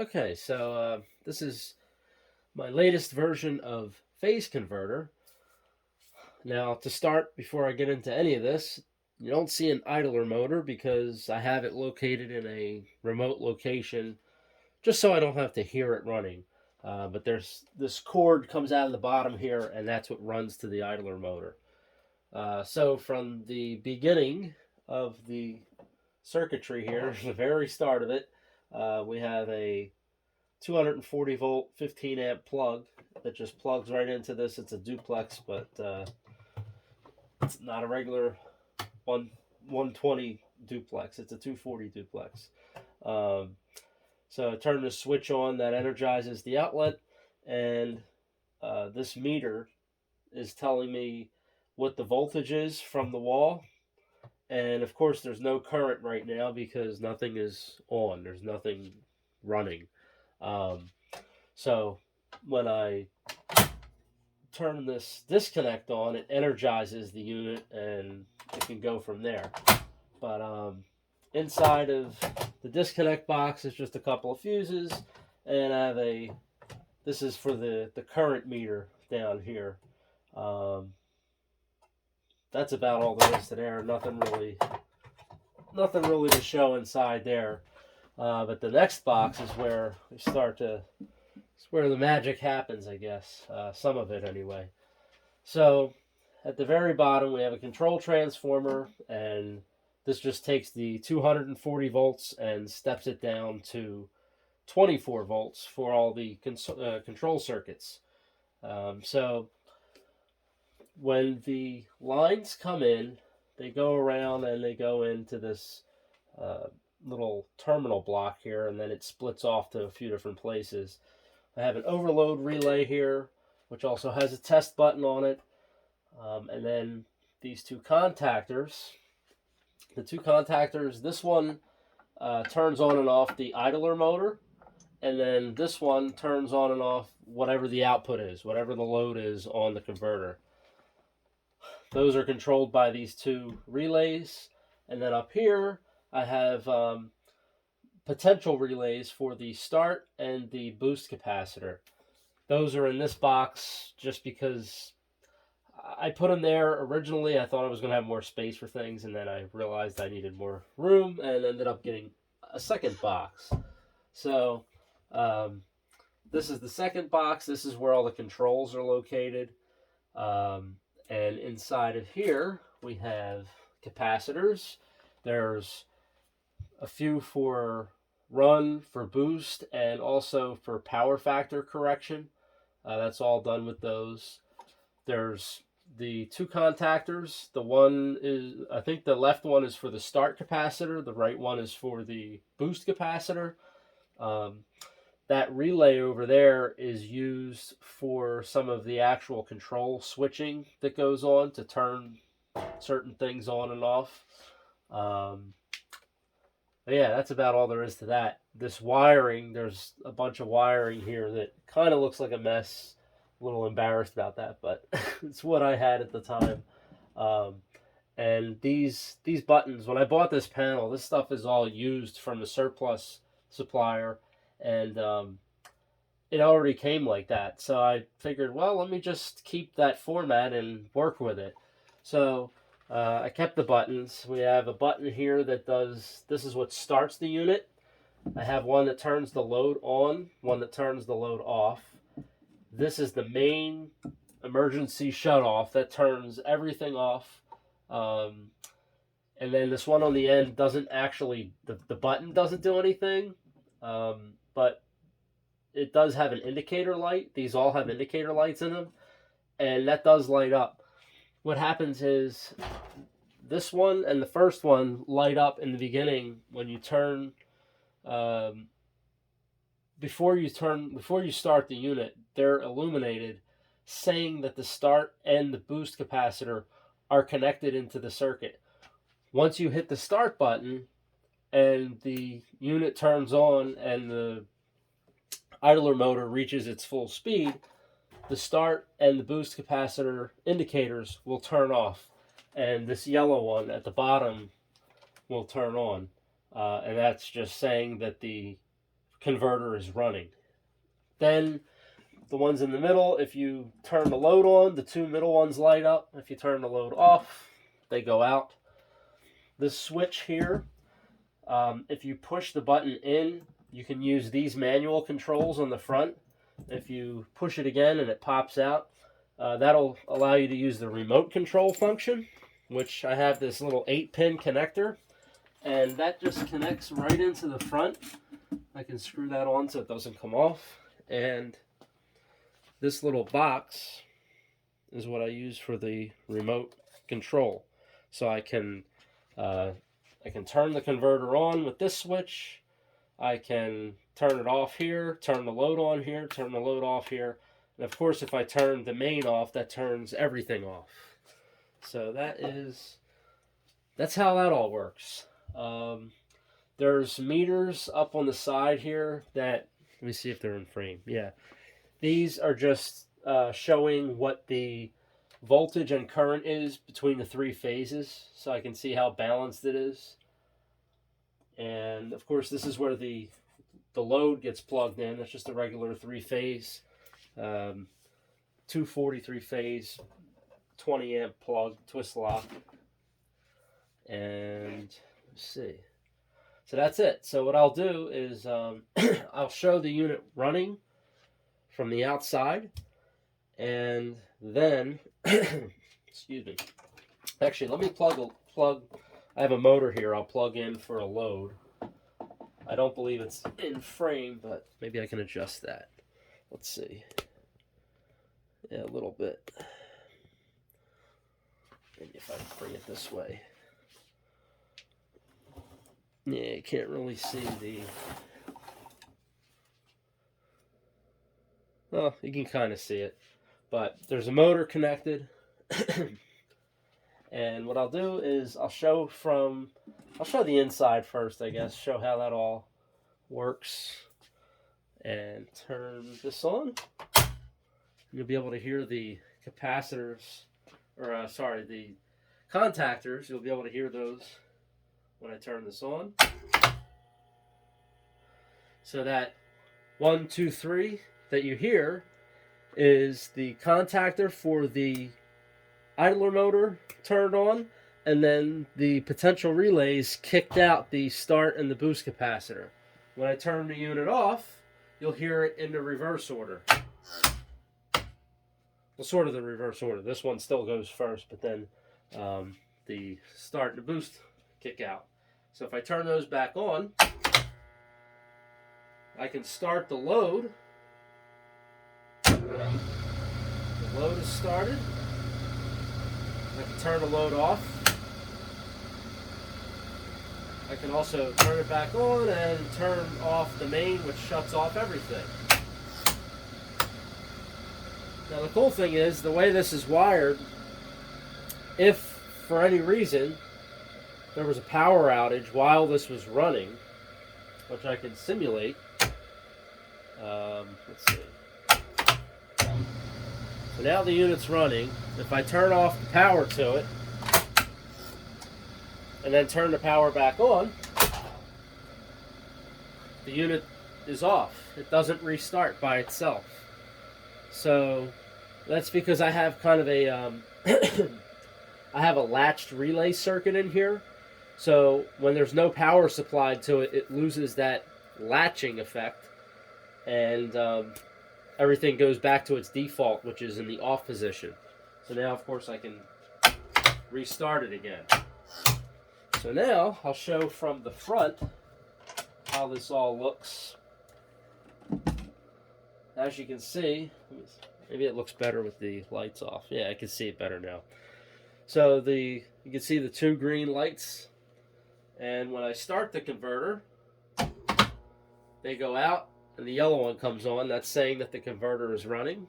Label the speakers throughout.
Speaker 1: Okay, so this is my latest version of phase converter. Now, to start, before I get into any of this, you don't see an idler motor because I have it located in a remote location just so I don't have to hear it running. But there's this cord comes out of the bottom here, and that's what runs to the idler motor. So from the beginning of the circuitry here, the very start of it, we have a 240 volt 15 amp plug that just plugs right into this. It's a duplex, but it's not a regular one 120 duplex. It's a 240 duplex. Um, so I turn the switch on that energizes the outlet, and this meter is telling me what the voltage is from the wall. And of course, there's no current right now because nothing is on. There's nothing running. Um, so when I turn this disconnect on, it energizes the unit and it can go from there. But inside of the disconnect box is just a couple of fuses, and I have a. This is for the current meter down here. Um, that's about all there is to there. Nothing really to show inside there. But the next box is where we start to. It's where the magic happens, I guess. Some of it, anyway. So at the very bottom, we have a control transformer, and this just takes the 240 volts and steps it down to 24 volts for all the control circuits. So when the lines come in, they go around and they go into this uh, little terminal block here, and then it splits off to a few different places. I have an overload relay here, which also has a test button on it. And then these two contactors. The two contactors, this one turns on and off the idler motor, and then this one turns on and off whatever the output is, whatever the load is on the converter. Those are controlled by these two relays. And then up here, I have potential relays for the start and the boost capacitor. Those are in this box just because I put them there originally. I thought I was going to have more space for things, and then I realized I needed more room and ended up getting a second box. So, um, this is the second box. This is where all the controls are located. Um, and inside of here, we have capacitors. There's a few for run, for boost, and also for power factor correction. That's all done with those. There's the two contactors. The one is, I think the left one is for the start capacitor, the right one is for the boost capacitor. Um, that relay over there is used for some of the actual control switching that goes on to turn certain things on and off. Um, but yeah, that's about all there is to that. This wiring, there's a bunch of wiring here that kind of looks like a mess. A little embarrassed about that, but it's what I had at the time. Um, and these buttons, when I bought this panel, this stuff is all used from the surplus supplier, and it already came like that. So I figured, well, let me just keep that format and work with it. So I kept the buttons. We have a button here that does, this is what starts the unit. I have one that turns the load on, one that turns the load off. This is the main emergency shutoff that turns everything off. Um, and then this one on the end doesn't actually, the button doesn't do anything, but it does have an indicator light. These all have indicator lights in them, and that does light up. What happens is this one and the first one light up in the beginning when you turn, um, before you start the unit. They're illuminated, saying that the start and the boost capacitor are connected into the circuit. Once you hit the start button and the unit turns on and the idler motor reaches its full speed, the start and the boost capacitor indicators will turn off, and this yellow one at the bottom will turn on. And that's just saying that the converter is running. Then the ones in the middle, if you turn the load on, the two middle ones light up. If you turn the load off, they go out. This switch here, if you push the button in, you can use these manual controls on the front. If you push it again and it pops out, that'll allow you to use the remote control function, which I have this little 8-pin connector, and that just connects right into the front. I can screw that on so it doesn't come off, and this little box is what I use for the remote control. So I can turn the converter on with this switch. I can turn it off here, turn the load on here, turn the load off here. And of course, if I turn the main off, that turns everything off. So that's how that all works. There's meters up on the side here that, let me see if they're in frame. Yeah. These are just showing what the voltage and current is between the three phases, so I can see how balanced it is. And of course, this is where the load gets plugged in. That's just a regular 3-phase, 243-phase, 20-amp plug, twist lock. And let's see. So that's it. So what I'll do is I'll show the unit running from the outside, and then excuse me. Actually, let me plug. I have a motor here. I'll plug in for a load. I don't believe it's in frame, but maybe I can adjust that. Let's see. Yeah, a little bit. Maybe if I bring it this way. Yeah, you can't really see the... Well, you can kind of see it. But there's a motor connected. And what I'll do is I'll show the inside first, I guess. Show how that all works. And turn this on. You'll be able to hear the capacitors, or the contactors. You'll be able to hear those when I turn this on. So that 1, 2, 3 that you hear is the contactor for the idler motor turned on, and then the potential relays kicked out the start and the boost capacitor. When I turn the unit off, you'll hear it in the reverse order. Well, sort of the reverse order. This one still goes first, but then the start and the boost kick out. So if I turn those back on, I can start the load. The load is started. I can turn the load off. I can also turn it back on and turn off the main, which shuts off everything. Now the cool thing is, the way this is wired, if for any reason there was a power outage while this was running, which I can simulate, let's see. So now the unit's running. If I turn off the power to it, and then turn the power back on, the unit is off. It doesn't restart by itself. So that's because I have kind of a I have a latched relay circuit in here. So when there's no power supplied to it, it loses that latching effect, and everything goes back to its default, which is in the off position. So now, of course, I can restart it again. So now I'll show from the front how this all looks. As you can see, maybe it looks better with the lights off. Yeah, I can see it better now. So you can see the two green lights, and when I start the converter, they go out and the yellow one comes on. That's saying that the converter is running.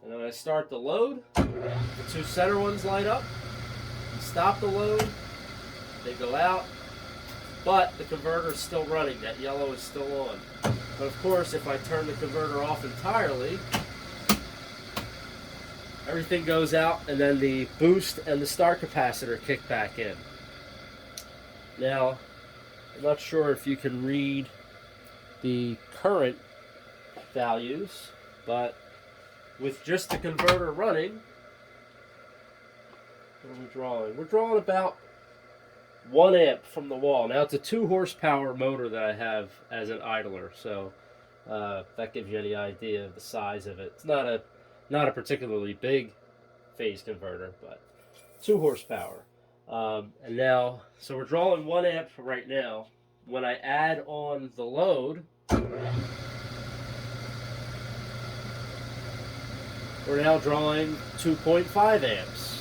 Speaker 1: And then when I start the load, the two center ones light up. Stop the load, they go out, but the converter is still running. That yellow is still on. But of course, if I turn the converter off entirely, everything goes out, and then the boost and the start capacitor kick back in. Now, I'm not sure if you can read the current values, but with just the converter running, what are we drawing? We're drawing about 1 amp from the wall. Now it's a 2 horsepower motor that I have as an idler, so that gives you any idea of the size of it. It's not a particularly big phase converter, but 2 horsepower. And now, so we're drawing 1 amp right now. When I add on the load, we're now drawing 2.5 amps.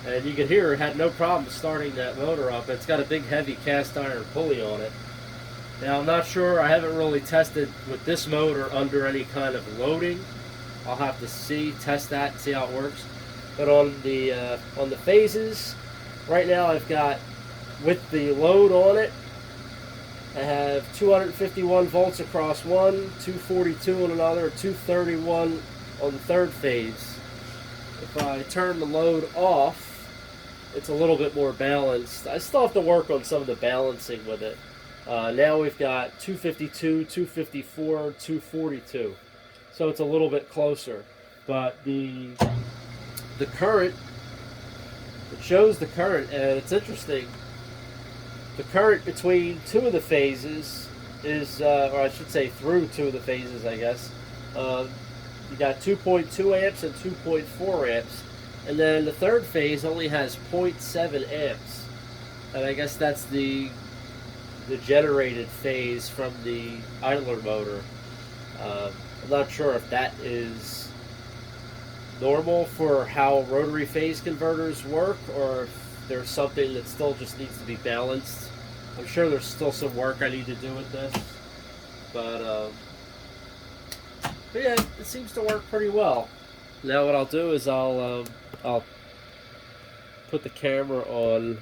Speaker 1: And you can hear it had no problem starting that motor up. It's got a big heavy cast iron pulley on it. Now I'm not sure, I haven't really tested with this motor under any kind of loading. I'll have to test that, see how it works. But on the phases, right now I've got, with the load on it, I have 251 volts across one, 242 on another, 231 on the third phase. If I turn the load off, it's a little bit more balanced. I still have to work on some of the balancing with it. Now we've got 252, 254, 242. So it's a little bit closer. But the current, it shows the current, and it's interesting. The current between 2 of the phases is, or I should say through 2 of the phases, I guess. You got 2.2 amps and 2.4 amps. And then the third phase only has 0.7 amps. And I guess that's the generated phase from the idler motor. I'm not sure if that is normal for how rotary phase converters work, or if there's something that still just needs to be balanced. I'm sure there's still some work I need to do with this, but yeah, it seems to work pretty well. Now what I'll do is I'll put the camera on